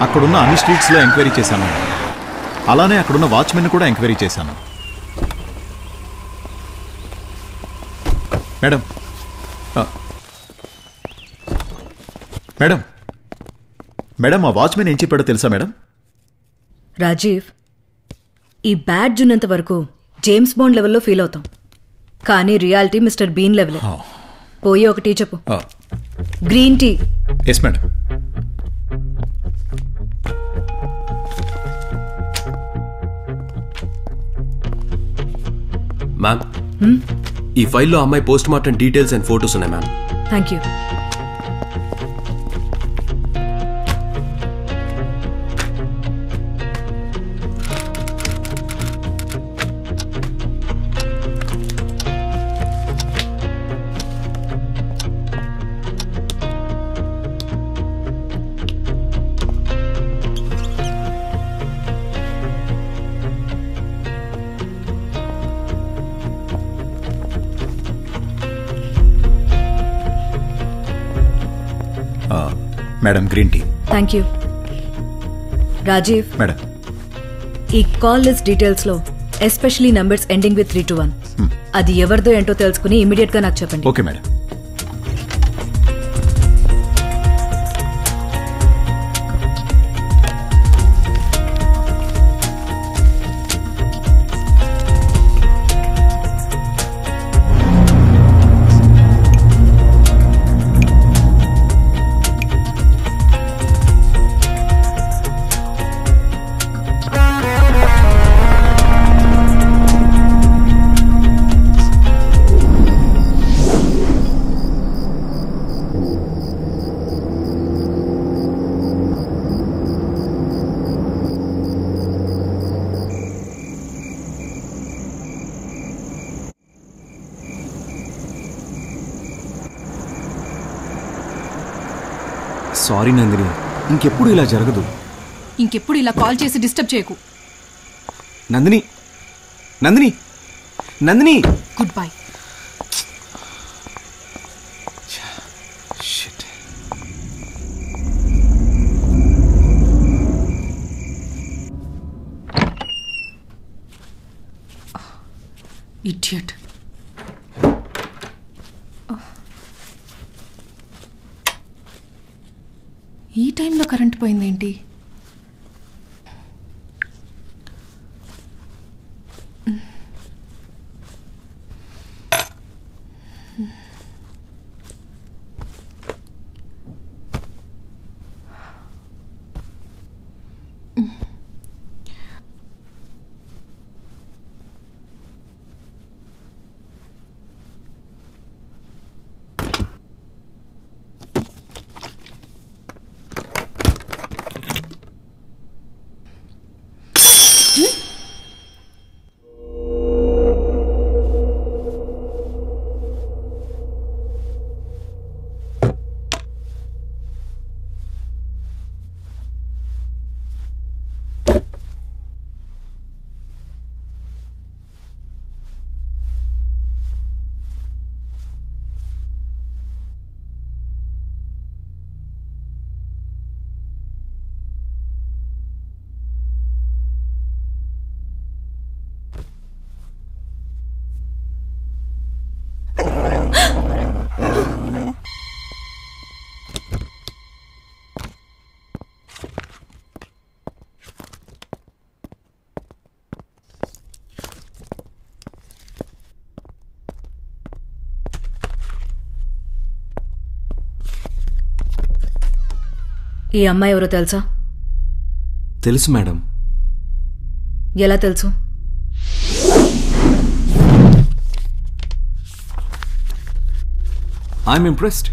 అక్కడున్న అన్ని స్ట్రీట్స్లో ఎంక్వైరీ చేశాను. అలానే అక్కడున్న వాచ్మెన్ కూడా ఎంక్వైరీ చేశాను. మేడం మేడం మేడం ఆ వాచ్మెన్ ఏం చెప్పాడో తెలుసా మేడం? రాజీవ్, ఈ బ్యాడ్జ్ ఉన్నంత వరకు జేమ్స్ బాండ్ లెవెల్లో ఫీల్ అవుతాం, కానీ రియాలిటీ మిస్టర్ బీన్ లెవెల్. పోయి ఒక టీ చెప్పు. Green tea. Yes madam. Ma'am, ఈ ఫైల్లో అమ్మాయి post mortem details and photos ఉన్నాయి ma'am. Thank you. Madam green tea. Thank you. Rajiv madam, ఈ కాల్ లిస్ట్ డీటెయిల్స్ లో ఎస్పెషలీ నంబర్స్ ఎండింగ్ విత్ 321 అది ఎవరిదో ఏంటో తెలుసుకుని ఇమీడియట్ గా నాకు చెప్పండి. Okay madam. సారీ నందిని, ఇంకెప్పుడు ఇలా జరగదు. ఇంకెప్పుడు ఇలా కాల్ చేసి డిస్టర్బ్ చేయకు. Nandini, Nandini, Nandini. Good bye. Idiot. ఈ టైంలో కరెంట్ పోయిందేంటి? ఈ అమ్మాయి ఎవరో తెలుసా? తెలుసు మేడం. ఎలా తెలుసు? I'm impressed.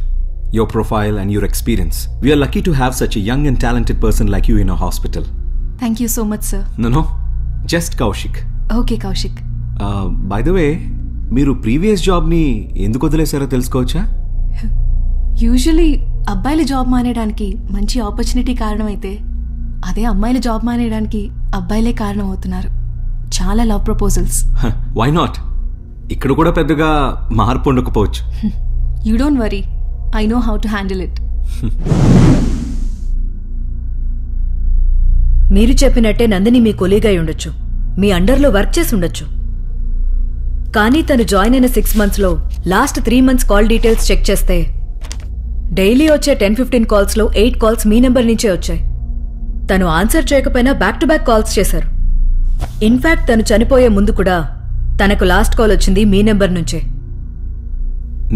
Your profile and your experience. We are lucky to have such a young and talented person like you in our hospital. Thank you so much, sir. No. Just Kaushik. Okay, Kaushik. By the way, మీరు previous జాబ్ని ఎందుకు వదిలేశారో తెలుసుకోవచ్చా? Usually అబ్బాయిల job మానేయడానికి మంచి opportunity కారణమైతే అదే అమ్మాయిల job మానేయడానికి అబ్బాయిలే కారణం అవుతున్నారు. చాలా లవ్ ప్రపోజల్స్. Why not? ఇక్కడ కూడా పెద్దగా మార్పు ఉండకపోవచ్చు. You don't worry, I know how to handle it. మీరు చెప్పినట్టే నందిని మీ కొలీగ్ అయి ఉండొచ్చు, మీ అండర్లో వర్క్ చేసి ఉండొచ్చు. కానీ తను జాయిన్ అయిన 6 monthsలో last 3 months call details check చేస్తే డైలీ వచ్చే 10-15 కాల్స్లో 8 కాల్స్ మీ నెంబర్ నుంచే వచ్చాయి. తను ఆన్సర్ చేయకపోయినా బ్యాక్ టు బ్యాక్ కాల్స్ చేశారు. ఇన్ఫాక్ట్ తను చనిపోయే ముందు కూడా తనకు లాస్ట్ కాల్ వచ్చింది మీ నెంబర్ నుంచే.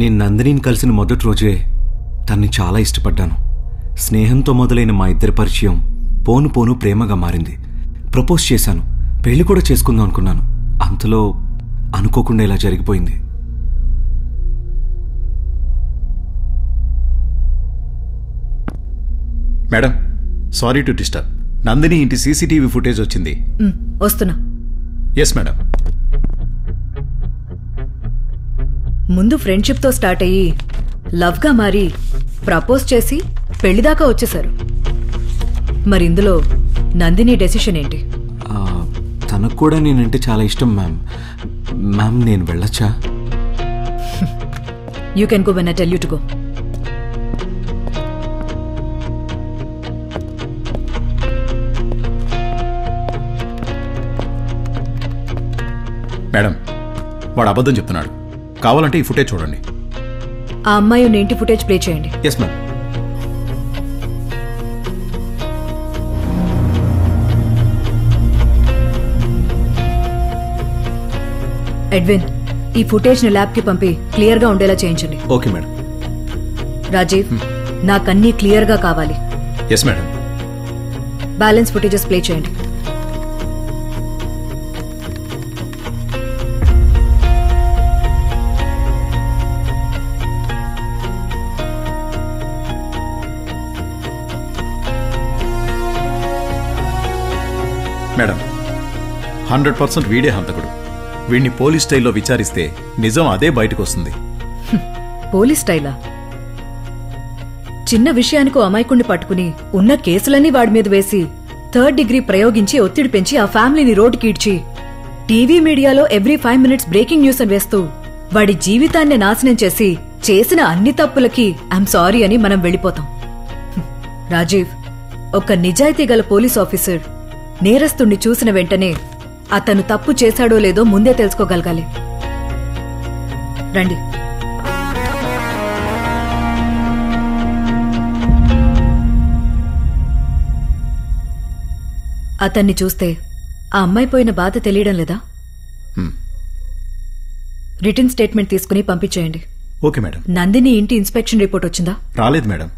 నేను నందినిని కలిసిన మొదటి రోజే తన్ని చాలా ఇష్టపడ్డాను. స్నేహంతో మొదలైన మా ఇద్దరి పరిచయం పోను పోను ప్రేమగా మారింది. ప్రపోజ్ చేశాను, పెళ్లి కూడా చేసుకుందాం అనుకున్నాను. అంతలో అనుకోకుండా ఇలా జరిగిపోయింది. Madam, sorry to disturb. Nandini ఇంటి సీసీటీవీ ఫుటేజ్ వచ్చింది. వస్తున్నా. Yes madam. ముందు ఫ్రెండ్షిప్తో స్టార్ట్ అయ్యి లవ్గా మారి ప్రపోజ్ చేసి పెళ్లిదాకా వచ్చేశారు. మరి ఇందులో నందిని డెసిషన్ ఏంటి? తనకు కూడా నేనంటే చాలా ఇష్టం మ్యామ్. మ్యామ్, నేను వెళ్ళొచ్చా? You can go when I tell you to go. Madam, వాడు అబద్ధం చెప్తున్నాడు. కావాలంటే ఈ ఫుటేజ్ చూడండి. ఆ అమ్మాయి ఉన్న ఇంటి ఫుటేజ్ ప్లే చేయండి. Yes ma'am. ఎడ్విన్, ఈ ఫుటేజ్ ని ల్యాబ్ కి పంపి క్లియర్ గా ఉండేలా చేయించండి. Okay madam. రాజీవ్, నాకన్నీ క్లియర్ గా కావాలి. Yes madam. Balance footages play చేయండి. మేడం, 100% వీడే హంతకుడు. వీడిని పోలీస్ స్టైల్లో విచారిస్తే నిజం అదే బయటకు వస్తుంది. పోలీస్ స్టైలా? చిన్న విషయానికి అమాయకుణ్ణి పట్టుకుని ఉన్న కేసులన్నీ వాడి మీద వేసి 3rd degree ప్రయోగించి ఒత్తిడి పెంచి ఆ ఫ్యామిలీని రోడ్డుకి ఈడ్చి టీవీ మీడియాలో ఎవ్రీ 5 minutes బ్రేకింగ్ న్యూస్ అని వేస్తూ వాడి జీవితాన్ని నాశనం చేసి చేసిన అన్ని తప్పులకి ఐఎమ్ సారీ అని మనం వెళ్ళిపోతాం. రాజీవ్, ఒక నిజాయితీ గల పోలీస్ ఆఫీసర్ నేరస్తుణ్ణి చూసిన వెంటనే అతను తప్పు చేశాడో లేదో ముందే తెలుసుకోగలగాలి. రండి. అతన్ని చూస్తే ఆ అమ్మాయి పోయిన బాధ తెలియడం లేదా? రిటన్ స్టేట్మెంట్ తీసుకుని పంపించేయండి. Okay madam. నందిని ఇంటి ఇన్స్పెక్షన్ రిపోర్ట్ వచ్చిందా? రాలేదు మేడం.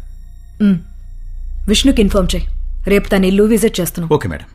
విష్ణుకి ఇన్ఫార్మ్ చేయి. రేపు తన ఇల్లు విజిట్ చేస్తున్నాం. Okay madam.